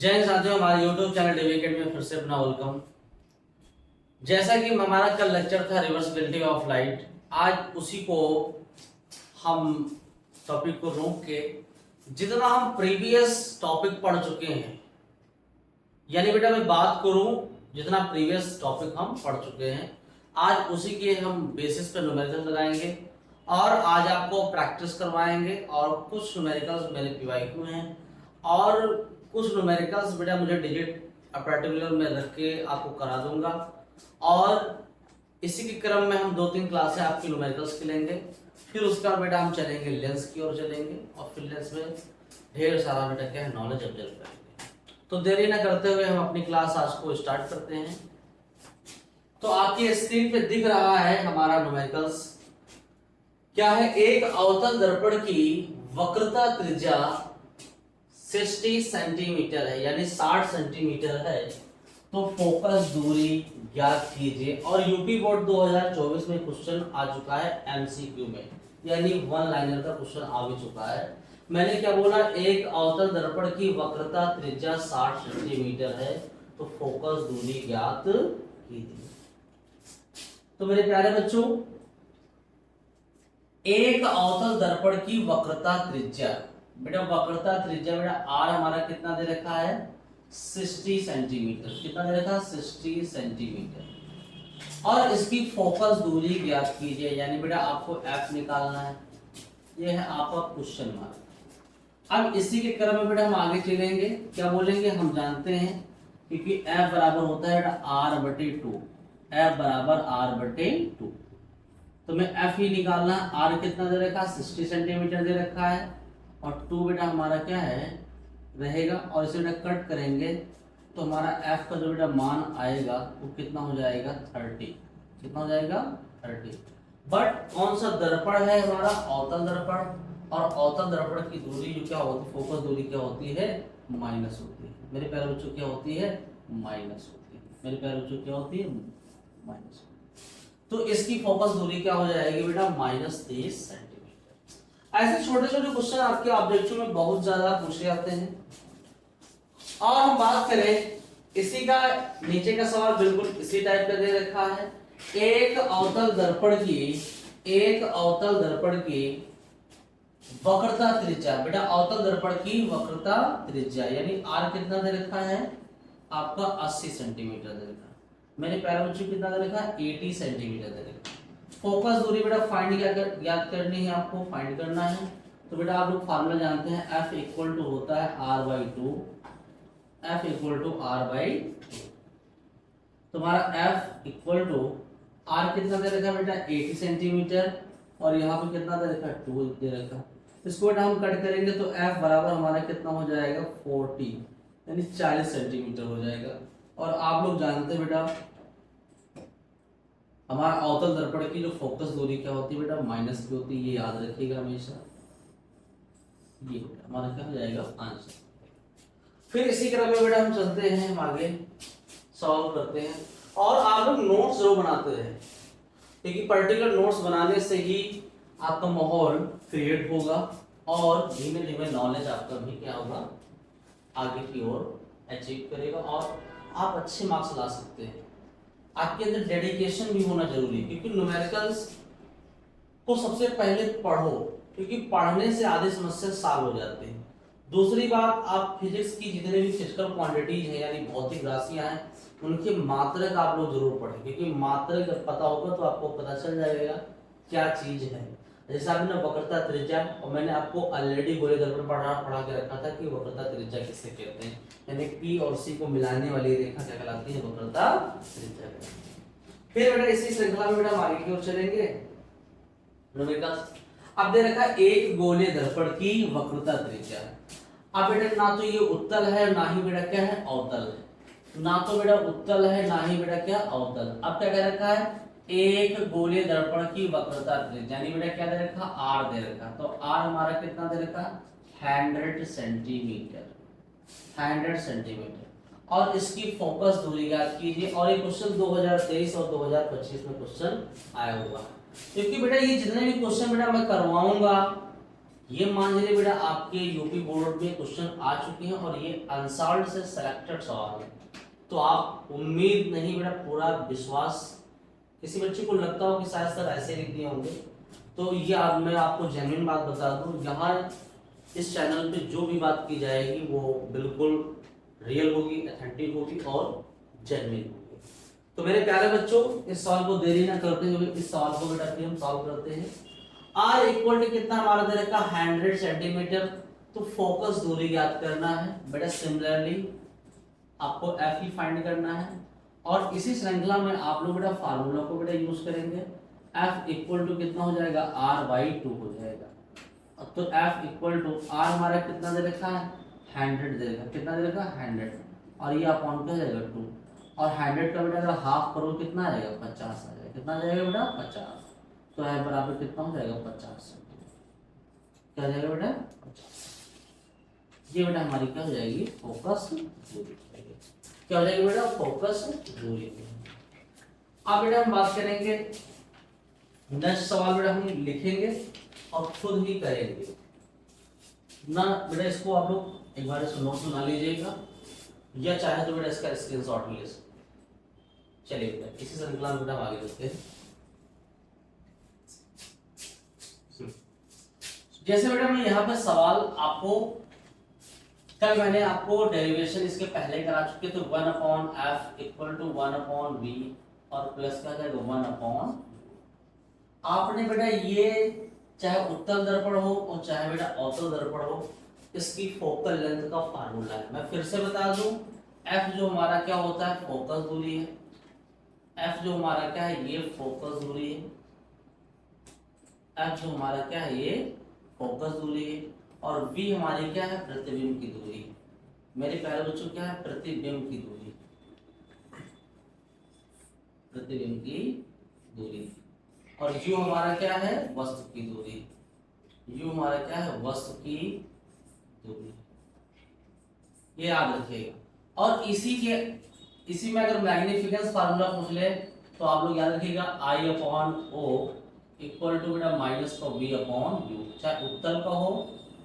जय हिंद साथियों, हमारे YouTube चैनल डीवी अकेडमी में फिर से अपना वेलकम। जैसा कि हमारा कल लेक्चर था रिवर्सिबिलिटी ऑफ लाइट, आज उसी को हम टॉपिक को रोक के जितना हम प्रीवियस टॉपिक पढ़ चुके हैं, यानी बेटा मैं बात करूं जितना प्रीवियस टॉपिक हम पढ़ चुके हैं, आज उसी के हम बेसिस पे न्यूमेरिकल्स लगाएंगे और आज आपको प्रैक्टिस करवाएंगे। और कुछ न्यूमेरिकल्स मेरे पीवाईक्यू हैं और कुछ न्यूमेरिकल्स बेटा मुझे डिजिट पर्टिकुलर में रख के आपको करा दूंगा। और इसी के क्रम में हम 2-3 क्लासें आपकी न्यूमेरिकल्स की लेंगे, फिर उसके बाद बेटा हम चलेंगे लेंस की ओर चलेंगे और फिर लेंस में ढेर सारा बेटा क्या है नॉलेज ऑब्जर्व करेंगे। तो देरी न करते हुए हम अपनी क्लास आज को स्टार्ट करते हैं। तो आपकी स्क्रीन पे दिख रहा है हमारा न्यूमेरिकल्स क्या है। एक अवतल दर्पण की वक्रता त्रिज्या 60 सेंटीमीटर है, यानी 60 सेंटीमीटर है, तो फोकस दूरी ज्ञात कीजिए। और यूपी बोर्ड 2024 में क्वेश्चन आ चुका है एमसीक्यू में, यानी वन लाइनर का क्वेश्चन आ भी चुका है। मैंने क्या बोला, एक अवतल दर्पण की वक्रता त्रिज्या 60 सेंटीमीटर है, तो फोकस दूरी ज्ञात कीजिए। तो मेरे प्यारे बच्चों, एक अवतल दर्पण की वक्रता त्रिज्या, बेटा वक्रता त्रिज्या बेटा आर हमारा कितना दे रखा है 60 सेंटीमीटर। कितना दे रखा है 60 सेंटीमीटर। और इसकी फोकस दूरी ज्ञात कीजिए, यानी बेटा आपको एफ निकालना है। ये है आपका क्वेश्चन मार्क। अब इसी के क्रम में बेटा हम आगे चलेंगे। क्या बोलेंगे, हम जानते हैं क्योंकि एफ बराबर होता है बेटा r/2। एफ बराबर r/2, तो मैं एफ ही निकालना है। आर कितना दे रखा है 60 सेंटीमीटर दे रखा है, और 2 बेटा हमारा क्या है रहेगा। और इसे बेटा कट करेंगे तो हमारा एफ का जो बेटा मान आएगा वो कितना हो जाएगा 30। कितना हो जाएगा 30। बट कौन सा दर्पण है हमारा, अवतल दर्पण। और अवतल दर्पण की दूरी जो क्या होती है, फोकस दूरी क्या होती है माइनस होती है। मेरे प्यारे बच्चों क्या होती है माइनस होती है। मेरे प्यारे बच्चों क्या होती है माइनस। तो इसकी फोकस दूरी क्या हो जाएगी बेटा -30 सेंटीमीटर। ऐसे छोटे छोटे क्वेश्चन आपके ऑब्जेक्टिव में बहुत ज्यादा पूछे जाते हैं। और हम बात करें इसी का, नीचे का सवाल बिल्कुल इसी टाइप का दे रखा है। एक अवतल दर्पण की वक्रता त्रिज्या, बेटा अवतल दर्पण की वक्रता त्रिज्या यानी आर कितना दे रखा है आपका 80 सेंटीमीटर दे रखा है। मैंने प्यारे बच्चों कितना दे रखा है 80 सेंटीमीटर दे रखा है। फोकस दूरी बेटा फाइंड याद करनी है, आपको फाइंड करना है। तो बेटा आप लोग फार्मूला जानते हैं, F इक्वल टू होता है r/2। F equal to r/2। तुम्हारा F इक्वल टू r कितना दे रखा है बेटा 80 सेंटीमीटर, और यहाँ पे कितना दे रखा है 2 दे रखा है। इसको बेटा हम कट करेंगे तो F बराबर हमारा कितना हो जाएगा 40, यानी 40 सेंटीमीटर हो जाएगा। और आप लोग जानते हैं बेटा हमारा अवतल दर्पण की जो फोकस दूरी क्या होती है बेटा माइनस की होती है, ये याद रखिएगा हमेशा। ये हमारा क्या हो जाएगा आंसर। फिर इसी क्रम में बेटा हम चलते हैं, हम आगे सॉल्व करते हैं। और आप लोग नोट्स जरूर बनाते हैं, क्योंकि पर्टिकुलर नोट्स बनाने से ही आपका माहौल क्रिएट होगा और धीमे धीमे नॉलेज आपका भी क्या होगा आगे की ओर अचीव करेगा और आप अच्छे मार्क्स ला सकते हैं। आपके अंदर डेडिकेशन भी होना जरूरी है, क्योंकि न्यूमेरिकल्स को सबसे पहले पढ़ो, क्योंकि पढ़ने से आधी समस्या सॉल्व हो जाती है। दूसरी बात, आप फिजिक्स की जितने भी फिजिकल क्वांटिटीज हैं यानी भौतिक राशियां हैं, उनकी मात्रक आप लोग जरूर पढ़ें, क्योंकि मात्रक जब पता होगा तो आपको पता चल जाएगा क्या चीज है। जैसे आपने वक्रता त्रिज्या, और मैंने आपको ऑलरेडी गोले दर्पण पढ़ा के रखा था कि वक्रता त्रिज्या किसे कहते हैं, यानी P और C को मिलाने वाली रेखा क्या कहलाती है वक्रता त्रिज्या। फिर बेटा इसी श्रृंखला में बेटा हम आगे की ओर चलेंगे। अब दे रखा एक गोले दर्पण की वक्रता त्रिज्या। अब बेटा ना तो ये उत्तल है ना ही बेटा क्या है अवतल है, ना तो बेटा उत्तल है ना ही बेटा क्या अवतल। अब क्या कह रखा है एक गोले दर्पण की वक्रता त्रिज्या, यानी बेटा क्या दे रखा r दे रखा। तो r हमारा कितना दे रखा 100 सेंटीमीटर। 100 सेंटीमीटर। और इसकी फोकस दूरी ज्ञात कीजिए। और ये क्वेश्चन 2023 और 2025 में क्वेश्चन आया हुआ है, क्योंकि बेटा ये जितने भी क्वेश्चन बेटा मैं करवाऊंगा ये मान लीजिए बेटा आपके यूपी बोर्ड में क्वेश्चन आ चुके हैं और ये अनसॉल्व्ड से सिलेक्टेड सवाल है, तो आप उम्मीद नहीं बेटा पूरा विश्वास, किसी बच्चे को लगता हो कि शायद सर ऐसे लिख दिए होंगे, तो ये अब मैं आपको जेन्युइन बात बता दूं, यहाँ इस चैनल पे जो भी बात की जाएगी वो बिल्कुल रियल होगी, ऑथेंटिक होगी और जेन्युइन होगी। तो मेरे प्यारे बच्चों, इस सवाल को देरी ना करते हुए इस सवाल को बेटा फिर हम सॉल्व करते हैं। R इक्वल टू कितना हमारा दे रखा 100 सेंटीमीटर, तो फोकस दूरी ज्ञात करना है बेटा। सिमिलरली आपको F ही फाइंड करना है और इसी श्रृंखला में आप लोग बेटा फार्मूला को बेटा यूज करेंगे। F इक्वल टू कितना हो जाएगा, R/2 हो जाएगा। तो F इक्वल टू R हमारा कितना दे रखा है, 100 दे रखा, कितना दे रखा 100, और ये अपॉन क्या जाएगा 2, और 100 का बेटा अगर हाफ करो कितना आएगा 50 आ जाएगा, कितना आ जाएगा बेटा 50, तो है बराबर कितना हो जाएगा 50 सेंटीमीटर, क्या हो जाएगा बेटा 50। ये बेटा हमारी क्या हो जाएगी फोकस दूरी, क्या हो जाएगी बेटा फोकस दूरी। अब बेटा हम बात करेंगे नेक्स्ट सवाल, बेटा हम लिखेंगे और खुद ही करेंगे ना बेटा। इसको आप लोग एक बार इसको नोट बना लीजिएगा या चाहे तो बेटा इसका स्क्रीनशॉट ले लीजिए। चलिए बेटा इसी श्रृंखला में बेटा हम आगे बढ़ते हैं। जैसे बेटा मैं यहाँ पे सवाल आपको कल मैंने आपको डेरिवेशन इसके पहले करा चुके, तो 1/f इक्वल टू 1/v और प्लस क्या जाएगा 1/, आपने बेटा ये चाहे उत्तल दर्पण हो और चाहे बेटा अवतल दर्पण हो, इसकी फोकल लेंथ का फार्मूला है। मैं फिर से बता दूं, f जो हमारा क्या होता है फोकस दूरी है, f जो हमारा क्या है ये फोकस दूरी है, f जो हमारा क्या है ये फोकस दूरी है, और v हमारी क्या है प्रतिबिंब की दूरी। मेरे प्यारे बच्चों क्या है प्रतिबिंब की दूरी, प्रतिबिंब की दूरी, और u हमारा क्या है वस्तु की दूरी, u हमारा क्या है वस्तु की दूरी, ये याद रखिएगा। और इसी में अगर मैग्निफिकेंस फार्मूला पूछ ले तो आप लोग याद रखिएगा I/O इक्वल टू बेटा माइनस का V/U, चाहे उत्तल का हो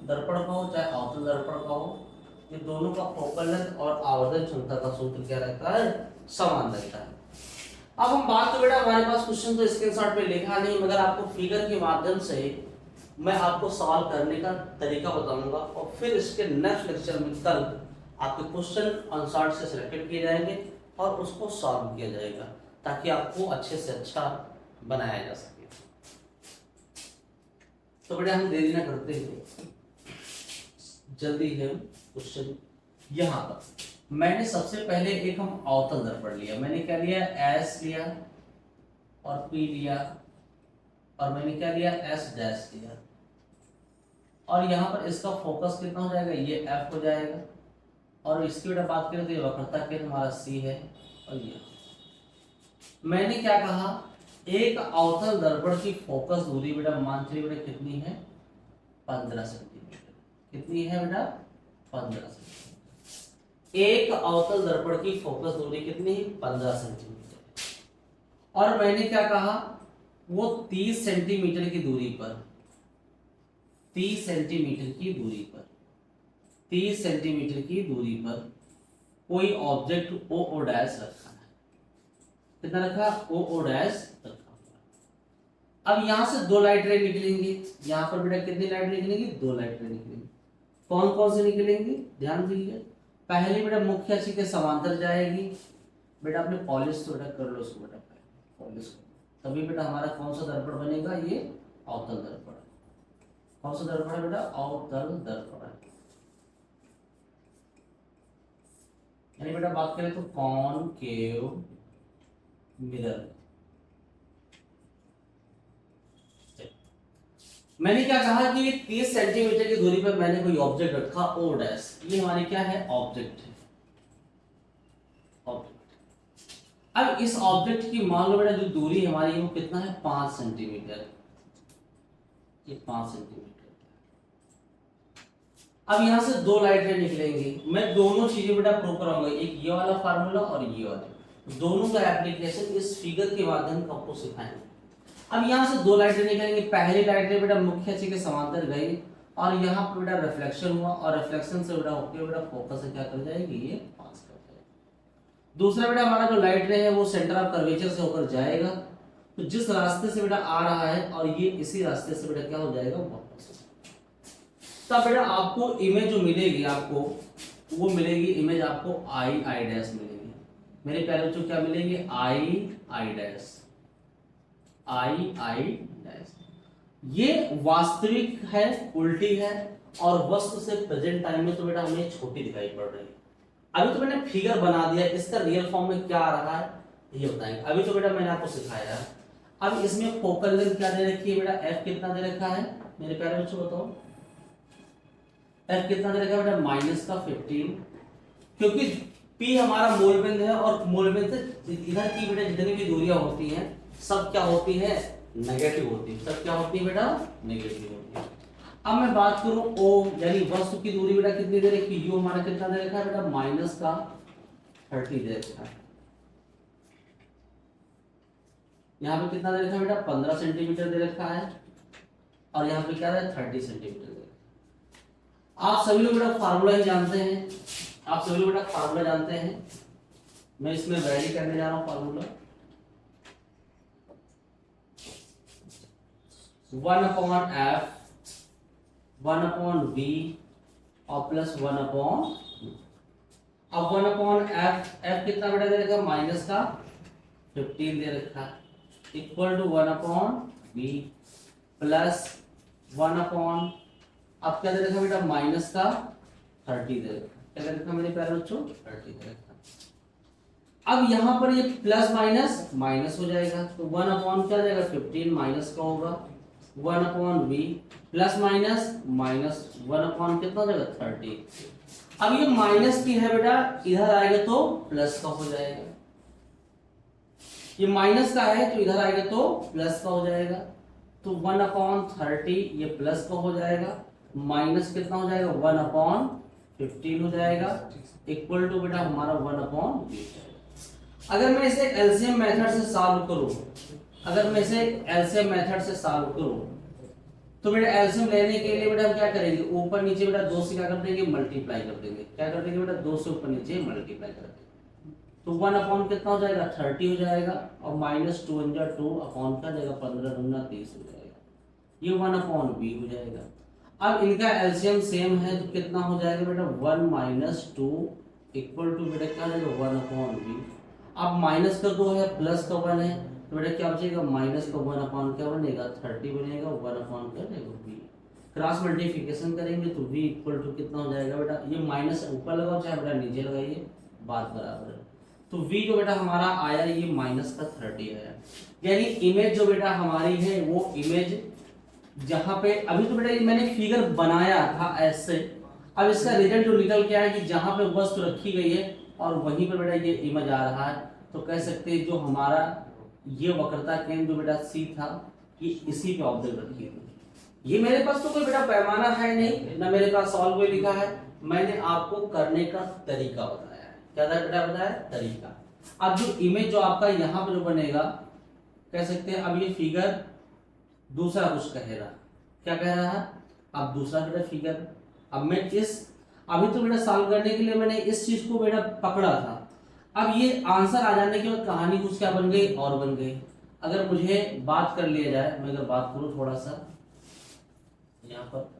दर्पण का हो चाहे अवतल दर्पण का हो, ये दोनों का फोकल लेंथ और आवर्धन क्षमता का सूत्र क्या रहता है समान रहता है। अब हम बात तो बेटा हमारे पास क्वेश्चन तो स्क्रीनशॉट पे लिखा नहीं, मगर आपको फिगर के माध्यम से मैं आपको सवाल करने का तरीका बताऊंगा और फिर इसके नेक्स्ट लेक्चर में कल आपके क्वेश्चन अनसॉल्व से सिलेक्टेड किए जाएंगे और उसको सॉल्व किया जाएगा ताकि आपको अच्छे से अच्छा बनाया जा सके। तो बेटा हम देरी ना करते हुए जल्दी है क्वेश्चन। यहाँ पर मैंने सबसे पहले एक हम अवतल दर्पण लिया, मैंने क्या लिया S लिया और P लिया और मैंने क्या लिया S डैश लिया, और यहाँ पर इसका फोकस कितना हो जाएगा ये F हो जाएगा, और इसकी बेटा बात करें तो ये वक्रता केंद्र हमारा C है, और ये मैंने क्या कहा एक अवतल दर्पण की फोकस दूरी बेटा मान चलिए बेटा कितनी है 15 सेंटीमीटर, कितनी है बेटा 15 सेंटीमीटर। एक अवतल दर्पण की फोकस दूरी कितनी है 15 सेंटीमीटर, और मैंने क्या कहा वो 30 सेंटीमीटर की दूरी पर 30 सेंटीमीटर की दूरी पर 30 सेंटीमीटर की दूरी पर कोई ऑब्जेक्ट ओ डैश रखा है, कितना रखा ओ डैश रखा। अब यहां से दो लाइट रे निकलेंगी, यहां पर बेटा कितनी लाइट निकलेंगी 2 लाइट रे निकलेंगी। कौन कौन से निकलेंगी ध्यान दीजिए, पहले बेटा मुख्य अक्ष के समांतर जाएगी, बेटा आपने पॉलिश तो बेटा कर लो इसको बेटा पॉलिश, तभी बेटा हमारा कौन सा दर्पण बनेगा ये अवतल दर्पण। कौन सा दर्पण है बेटा अवतल दर्पण, यानी बेटा बात करें तो कॉनकेव मिरर। मैंने क्या कहा कि 30 सेंटीमीटर की दूरी पर मैंने कोई ऑब्जेक्ट रखा ओ डैश, ये हमारी क्या है ऑब्जेक्ट है, ऑब्जेक्ट। अब इस ऑब्जेक्ट की मान लो बेटा जो दूरी हमारी वो कितना है 5 सेंटीमीटर, ये 5 सेंटीमीटर। अब यहां से 2 लाइट रे निकलेंगी, मैं दोनों चीजें बेटा प्रूव कराऊंगा, एक ये वाला फार्मूला और ये वाला, दोनों का एप्लीकेशन इस फिगर के माध्यम से आपको सिखाएंगे। अब यहां से 2 लाइट रे निकलेंगे, पहली लाइट रे बेटा मुख्य अक्ष के समांतर गई और यहाँ पे बेटा रिफ्लेक्शन हुआ और रिफ्लेक्शन से बेटा होके बेटा फोकस से क्या कर जाएगी, ये पास कर जाएगी। दूसरा बेटा हमारा जो लाइट रे है वो सेंटर ऑफ कर्वेचर से होकर जाएगा, तो जिस रास्ते से बेटा आ रहा है और ये इसी रास्ते से बेटा क्या हो जाएगा, वापस। तब बेटा आपको इमेज जो मिलेगी आपको, वो मिलेगी इमेज आपको आई आई डैश मिलेगी। मेरे प्यारे बच्चों क्या मिलेगी, आई I dash, I I dash. ये वास्तविक है, उल्टी है, और वस्तु से प्रेजेंट टाइम में तो बेटा हमें छोटी दिखाई पड़ रही है। अभी तो मैंने फिगर बना दिया, इसका रियल फॉर्म में क्या आ रहा है ये बताएंगे। अभी तो बेटा मैंने आपको सिखाया है। अब इसमें फोकल लेंथ क्या दे रखी है बेटा, एफ कितना दे रखा है मेरे प्यारे बच्चों, बताओ एफ कितना दे रखा है बेटा, माइनस का 15, क्योंकि पी हमारा मूलबिंदु है और मूलबिंदु से इधर की बेटा जितनी भी दूरियां होती हैं सब क्या होती है, नेगेटिव होती है। सब क्या होती है बेटा, नेगेटिव होती है। अब मैं बात करूं ओ यानी वस्तु की दूरी बेटा कितनी दे रखी, यू हमारा कितना दे रखा है बेटा, माइनस का 30 दे रखा है। यहाँ पे कितना दे रखा है बेटा, 15 सेंटीमीटर दे रखा है, और यहाँ पे क्या है 30 सेंटीमीटर दे रखा है। आप सभी लोग बेटा फार्मूला ही जानते हैं, आप सभी लोग बेटा फार्मूला जानते हैं। मैं इसमें वैरी करने जा रहा हूं फार्मूला, 1/f 1/v और प्लस 1/, अब 1/f, f कितना बेटा दे रखा, माइनस का 15 दे रखा है, इक्वल टू 1/v प्लस 1/, अब क्या दे रखा बेटा, माइनस का 30 दे रखा, क्या दे रखा मेरे प्यारे बच्चों, 30 दे रखा। अब यहाँ पर ये प्लस माइनस माइनस हो जाएगा, तो 1/, क्या जाएगा 15 माइनस का होगा 1/v प्लस माइनस माइनस 1/, कितना हो जाएगा 30। अब ये माइनस की है बेटा, इधर आएगा तो प्लस का हो जाएगा, ये माइनस का है तो इधर आएगा तो प्लस का हो जाएगा, तो 1/30 ये प्लस का हो जाएगा, माइनस कितना हो जाएगा 1/15 हो जाएगा, इक्वल टू बेटा हमारा 1/v। अगर मैं इसे एलसीएम मेथड से सॉल्व करूं, अगर मैं इसे एलसीएम मेथड से सॉल्व करूं तो बेटा एलसीएम लेने के लिए बेटा हम क्या करेंगे, ऊपर नीचे बेटा 2 से क्या कर देंगे, मल्टीप्लाई कर देंगे। क्या कर देंगे बेटा, 2 से ऊपर नीचे मल्टीप्लाई कर देंगे, तो 1/, कितना हो जाएगा 30 हो जाएगा, और माइनस 2 × 2 अपॉन क्या जाएगा 15 × 30 हो जाएगा, ये 1/v हो जाएगा। अब इनका एलसीएम सेम है तो कितना हो जाएगा बेटा, 1 - 2 इक्वल टू बेटा क्या जाएगा 1/v। अब माइनस का 2 है प्लस का 1 है, तो बेटा क्या बचेगा, माइनस का 1/, क्या बनेगा 30 बनेगा, 1/, क्या जाएगा v। क्रॉस मल्टीप्लिकेशन करेंगे तो v इक्वल टू कितना हो जाएगा बेटा, ये माइनस ऊपर लगाओ चाहे बेटा नीचे लगाइए, बात बराबर है। तो v जो बेटा हमारा आया ये माइनस का 30 आया, यानी इमेज जो बेटा हमारी है वो इमेज जहां पे अभी तो बेटा मैंने फिगर बनाया था ऐसे, अब इसका रिजल्ट जो निकल के आया कि जहां पे वस्तु रखी गई है और वहीं पर बेटा ये इमेज आ रहा है, तो कह सकते हैं जो हमारा ये वक्रता केंद्र जो बेटा C था ये इसी पे ऑब्जेक्ट रखी थी। ये मेरे पास तो कोई बेटा पैमाना है नहीं, ना मेरे पास सॉल्व हुए लिखा है, मैंने आपको करने का तरीका बताया है। क्या था बेटा बताया, तरीका। अब जो इमेज जो आपका यहाँ पे जो बनेगा, कह सकते हैं अब ये फिगर दूसरा कुछ कह रहा, क्या कह रहा है, अब दूसरा बेटा फिगर, अब मैं इस अभी तो बेटा सॉल्व करने के लिए मैंने इस चीज को बेटा पकड़ा था, अब ये आंसर आ जाने के बाद कहानी कुछ क्या बन गई और बन गई। अगर मुझे बात कर लिया जाए, मैं अगर बात करूं थोड़ा सा यहाँ पर,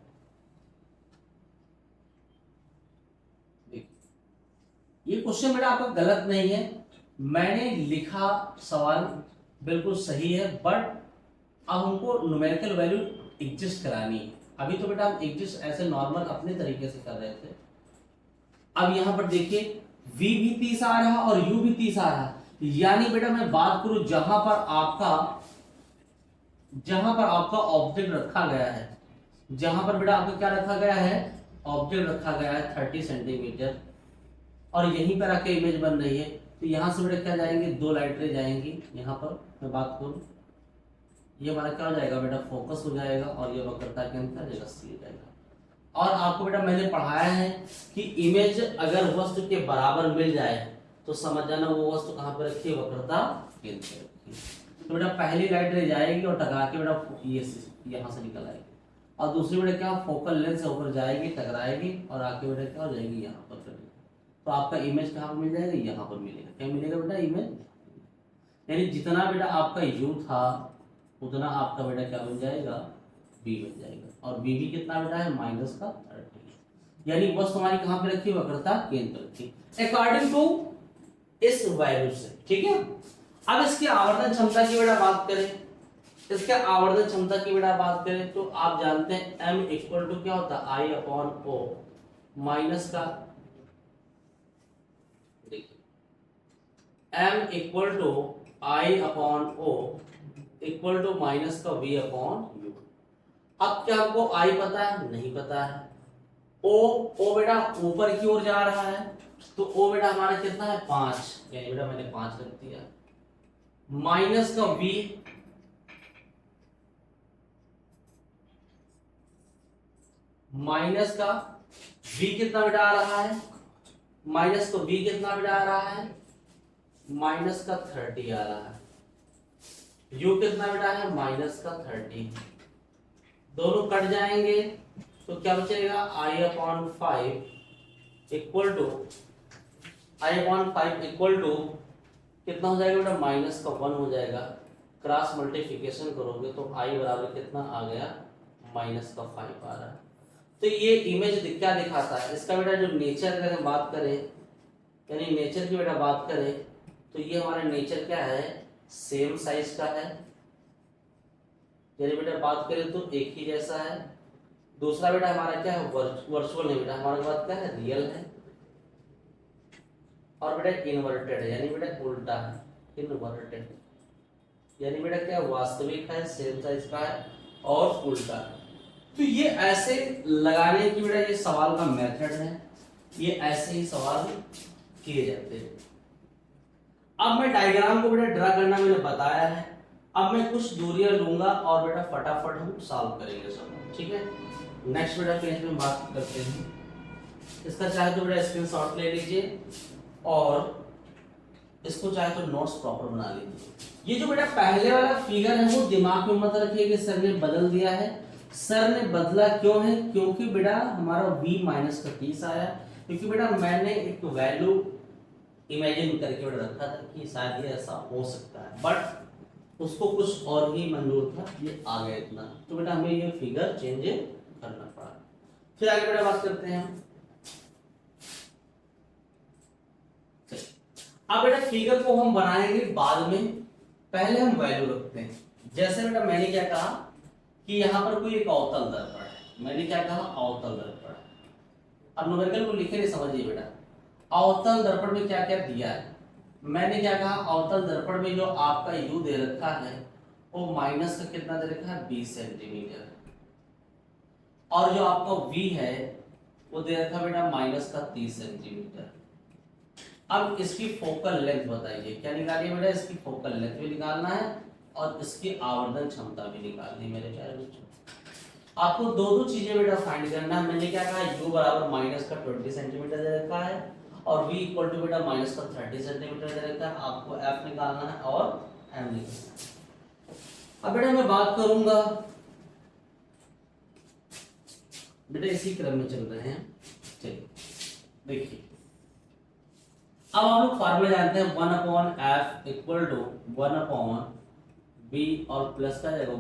ये क्वेश्चन बेटा आपका गलत नहीं है, मैंने लिखा सवाल बिल्कुल सही है, बट अब हमको न्यूमेरिकल वैल्यू एग्जिस्ट करानी है। अभी तो बेटा हम एग्जिस्ट ऐसे नॉर्मल अपने तरीके से कर रहे थे। अब यहाँ पर देखिए v भी 30 आ रहा और u भी 30 आ रहा, यानी बेटा मैं बात करूं जहां पर आपका ऑब्जेक्ट रखा गया है, जहां पर बेटा आपका क्या रखा गया है, ऑब्जेक्ट रखा गया है 30 सेंटीमीटर, और यहीं पर आके इमेज बन रही है, तो यहां से बेटा क्या जाएंगे, 2 लाइट रे जाएंगी। यहाँ पर मैं बात करूं ये हमारा क्या हो जाएगा बेटा, फोकस हो जाएगा, और ये वक्रता केंद्र का जगह C हो जाएगा। और आपको बेटा मैंने पढ़ाया है कि इमेज अगर वस्तु के बराबर मिल जाए तो समझ जाना वो वस्तु कहाँ पर रखी है, वक्रता केंद्र पे रखी है। तो बेटा पहली लाइट रे जाएगी और टकरा के बेटा ये यहाँ से निकल आएगी, और दूसरी बेटा क्या फोकल लेंथ से ऊपर जाएगी, टकराएगी और आके बेटा क्या हो जाएगी यहाँ पर करेगी। तो आपका इमेज कहाँ पर मिल जाएगा, यहाँ पर मिलेगा। क्या मिलेगा बेटा, इमेज। यानी जितना बेटा आपका यू था उतना आपका बेटा क्या बन जाएगा, बी बन जाएगा। और बी भी कितना बेटा है, -30। यानी बस तुम्हारी कहाँ पे रखी, वक्रता केंद्र रखी अकॉर्डिंग टू इस वैल्यू से। ठीक है, अब इसकी आवर्धन क्षमता की बेटा बात करें, इसके आवर्धन क्षमता की बेटा बात करें तो आप जानते हैं m इक्वल टू क्या होता है, I अपॉन ओ माइनस का, देखिए m equal to I upon O equal to minus का v अपॉन यू। अब क्या आपको I पता है, नहीं पता है। ओ बेटा ऊपर की ओर जा रहा है तो ओ बेटा हमारा कितना है, 5, यानी बेटा मैंने 5 रख दिया। माइनस का v, माइनस का v कितना बेटा आ रहा है, माइनस का v कितना बेटा आ रहा है, माइनस का 30 आ रहा है। u कितना बेटा है, माइनस का 30। दोनों कट जाएंगे तो क्या बचेगा, I अपॉन 5 इक्वल टू कितना हो जाएगा बेटा, माइनस का 1 हो जाएगा। क्रॉस मल्टीप्लिकेशन करोगे तो I बराबर कितना आ गया, माइनस का 5 आ रहा है। तो ये इमेज क्या दिखाता है, इसका बेटा जो नेचर अगर हम बात करें, यानी नेचर की बेटा बात करें तो ये हमारा नेचर क्या है, सेम साइज का है। यानी बेटा बात करें तो एक ही जैसा है। दूसरा बेटा हमारा क्या है, वर्चुअल नहीं बेटा, हमारे पास क्या है, रियल है। और बेटा इन्वर्टेड है, यानी बेटा उल्टा है, इन्वर्टेड यानी बेटा क्या वास्तविक है, सेम साइज का है और उल्टा है। तो ये ऐसे लगाने की बेटा ये सवाल का मेथड है, ये ऐसे ही सवाल किए जाते हैं। अब मैं डायग्राम को बेटा ड्रा करना मैंने बताया है। अब मैं कुछ दूरियां लूंगा और बेटा फटाफट हम सॉल्व करेंगे सब। ठीक है, नेक्स्ट बेटा पेज में बात करते हैं। इसका चाहे तो बेटा स्क्रीनशॉट ले लीजिए और इसको चाहे तो नोट्स प्रॉपर बना लीजिए। ये जो बेटा पहले वाला फिगर है वो दिमाग में मत रखिए कि सर ने बदल दिया है। सर ने बदला क्यों है, क्योंकि बेटा हमारा v माइनस का 30 आया, क्योंकि बेटा मैंने एक वैल्यू इमेजिन करके बेटा रखा था कि शायद ये ऐसा हो सकता है, बट उसको कुछ और ही मंजूर था, ये आ गया इतना। तो बेटा हमें ये फिगर चेंज करना पड़ा। फिर आगे बेटा बात करते हैं हम। अब बेटा फिगर को हम बनाएंगे बाद में, पहले हम वैल्यू रखते हैं। जैसे बेटा मैंने क्या कहा कि यहाँ पर कोई एक अवतल दर्पण है, मैंने क्या कहा, अवतल दर्पण। अब न्यूमेरिकल को लिखे नहीं, समझिए बेटा अवतल दर्पण में क्या क्या दिया है। मैंने क्या कहा, अवतल दर्पण में जो आपका u दे रखा है वो माइनस का कितना दे रखा है, 20 सेंटीमीटर, और जो आपका v है वो दे रखा बेटा माइनस का 30 सेंटीमीटर। अब इसकी फोकल लेंथ बताइए, क्या निकालिए बेटा, इसकी फोकल लेंथ भी निकालना है और इसकी आवर्धन क्षमता भी निकालनी है मेरे प्यारे बच्चों। आपको दो चीजें बेटा फाइंड करना है। मैंने क्या कहा, u बराबर माइनस का 20 सेंटीमीटर दे रखा है और v इक्वल टू बेटा माइनस का 30 सेंटीमीटर दे रखा है। आपको f निकालना है और m निकालना है। अब बेटा मैं बात करूंगा, बेटा इसी क्रम में चल रहे हैं। चलिए देखिए, अब आप लोग फॉर्मूला जानते हैं, 1/f इक्वल टू 1/b और प्लस का जाएगा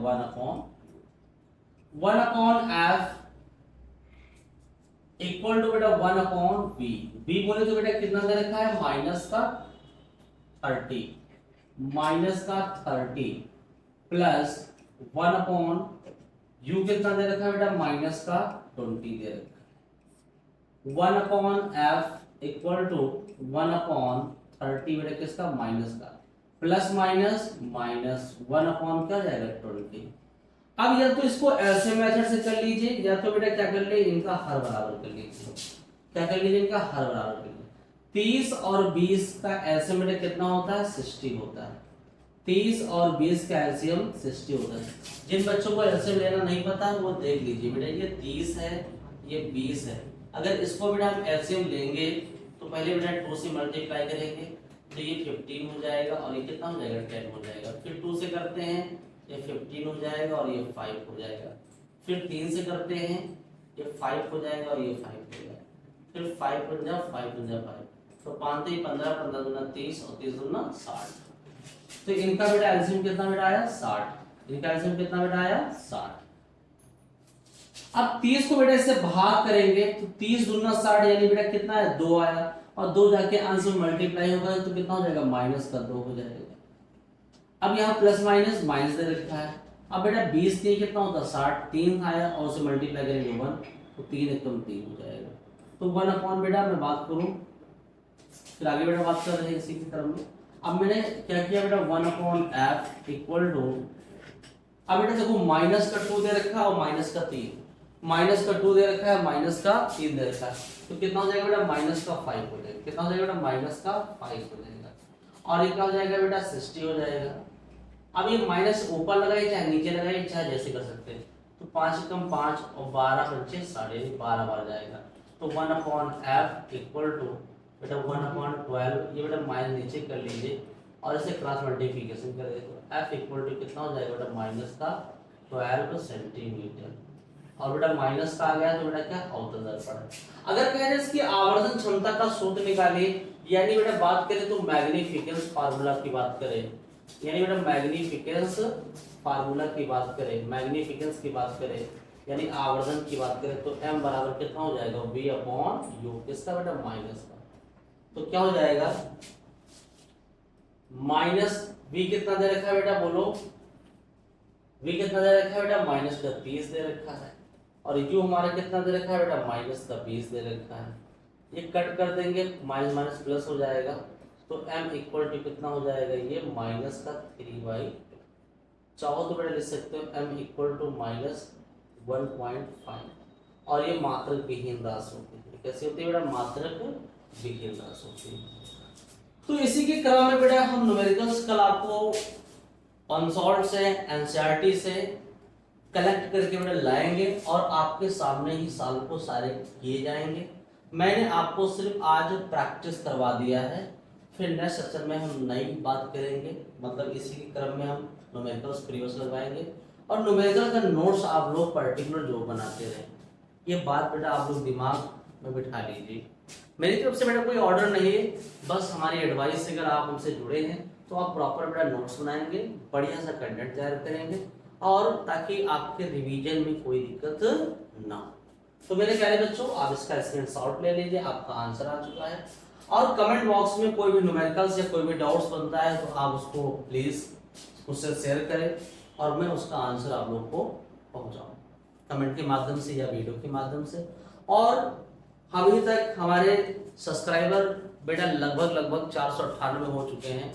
1/f इक्वल टू बेटा 1/b। b बोले तो बेटा कितना दे रखा है, माइनस का 30 प्लस 1/u कितना दे रखा है बेटा, माइनस का 20 दे रखा है। 1/f इक्वल टू 1/30 बेटा किसका, माइनस का, प्लस माइनस माइनस 1 क्या जाएगा, 20। अब या तो इसको ऐसे मेथड से कर लीजिए या तो बेटा क्या कर ले, इनका हर बराबर कर लीजिए। क्या कर लीजिए, इनका हर बराबर कर लीजिए। 30 और 20 का एलसीएम बेटा कितना होता है, 60 होता है। 30 और 20 का एलसीएम 60 होता है। जिन बच्चों को एलसीएम लेना नहीं पता वो देख लीजिए बेटा, ये 30 है, ये 20 है। अगर इसको बेटा हम एलसीएम लेंगे तो पहले बेटा 2 से मल्टीप्लाई करेंगे तो ये 15 हो जाएगा और ये कितना हो जाएगा, 10 हो जाएगा। फिर 2 से करते हैं, ये 15 हो जाएगा और ये 5 हो जाएगा। फिर 3 से करते हैं, ये 5 हो जाएगा और ये 5 हो जाएगा, फिर 5 पंजा 5 पंजा 5, तो 5 3 15, 15 दूना 30 और 30 दूना 60। तो इनका बेटा एलसीएम कितना बेटा आया 60, इनका एलसीएम कितना बेटा आया 60। अब 30 को बेटा इससे भाग करेंगे तो 30 दूना 60 यानी बेटा कितना है 2 आया, और 2 जाके अंश में मल्टीप्लाई होगा तो कितना हो जाएगा माइनस का 2 हो जाएगा। अब यहाँ प्लस माइनस माइनस दे रखा है। अब बेटा 20 3 कितना होता है 60, 3 आया और उसे मल्टीप्लाई करेंगे 1 तो 3 एकदम 3 हो जाएगा। तो 1 अपॉन बेटा मैं बात करूं, फिर आगे बेटा बात कर रहे हैं इसी के क्रम में। अब मैंने क्या किया बेटा 1 अपॉन एफ इक्वल टू, अब बेटा देखो माइनस का 2 दे रखा है और माइनस का 3, माइनस का 2 दे रखा है माइनस का 3 दे रखा है, तो कितना हो जाएगा बेटा माइनस का 5 हो जाएगा, कितना हो जाएगा बेटा माइनस का 5 हो जाएगा, और ये क्या हो जाएगा बेटा 60 हो जाएगा। अब ये माइनस ऊपर लगाए चाहे नीचे लगाए चाहे जैसे कर सकते हैं, तो 5 कम 5 और 12 बच्चे 12.5 बार जाएगा, तो 1 अपॉन एफ इक्वल टू बेटा 1 अपॉन 12, ये बेटा माइनस नीचे कर लीजिए और इसे क्रॉस मल्टीप्लिकेशन कर दे तो एफ इक्वल टू कितना हो जाएगा बेटा माइनस का 12 सेंटीमीटर, और बेटा माइनस का आ गया तो बेटा क्या अवतल दर्पण है। अगर कह रहे हैं इसकी आवर्धन क्षमता का सूत्र निकालिए, यानी बेटा बात करें तो मैग्निफिकेंस फार्मूला की बात करें, यानी बेटा मैग्निफिकेंस फार्मूला की बात करें, मैग्निफिकेंस की बात करें यानी आवर्धन की बात करें, तो m बराबर कितना हो जाएगा v अपॉन u, किसका बेटा माइनस का, तो क्या हो जाएगा माइनस v कितना दे रखा है बेटा बोलो, v कितना दे रखा है बेटा माइनस का 30 दे रखा है, और u हमारा कितना दे रखा है बेटा माइनस का 20 दे रखा है। ये कट कर देंगे माइनस माइनस प्लस हो जाएगा, तो m इक्वल टू कितना हो जाएगा ये माइनस का 3/2, चाहो तो बेटा लिख सकते हो m इक्वल टू माइनस 1.5, और ये मात्रक विहीन राशि होती है, कैसे होती है बेटा मात्रक विहीन राशि होती है। तो इसी के क्रम में बेटा हम न्यूमेरिकल्स कल आपको अनसॉल्व से एनसीईआरटी से कलेक्ट करके बेटा लाएंगे और आपके सामने ही साल को सारे किए जाएंगे। मैंने आपको सिर्फ आज प्रैक्टिस करवा दिया है, फिर नेक्स्ट सेक्शन में हम नई बात करेंगे, मतलब इसी के क्रम में हम न्यूमेरिकल्स प्रीवियस लगवाएंगे और न्यूमेरिकल का नोट्स आप लोग पर्टिकुलर जो बनाते रहे, ये बात बेटा आप लोग दिमाग में बिठा लीजिए। मेरी तरफ से बेटा कोई ऑर्डर नहीं है, बस हमारी एडवाइस से अगर आप हमसे जुड़े हैं तो आप प्रॉपर बेटा नोट्स बनाएंगे, बढ़िया सा कंटेंट तैयार करेंगे और ताकि आपके रिवीजन में कोई दिक्कत ना हो। तो मेरे प्यारे बच्चों आप इसका स्क्रीनशॉट ले लीजिए, आपका आंसर आ चुका है, और कमेंट बॉक्स में कोई भी न्यूमेरिकल्स या कोई भी डाउट्स बनता है तो आप उसको प्लीज उससे शेयर करें और मैं उसका आंसर आप लोग को पहुंचाऊं कमेंट के माध्यम से या वीडियो के माध्यम से। और अभी तक हमारे सब्सक्राइबर बेटा लगभग 498 हो चुके हैं,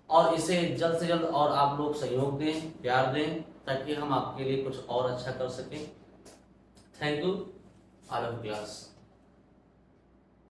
और इसे जल्द से जल्द और आप लोग सहयोग दें, प्यार दें, ताकि हम आपके लिए कुछ और अच्छा कर सकें। Thank you, all of class.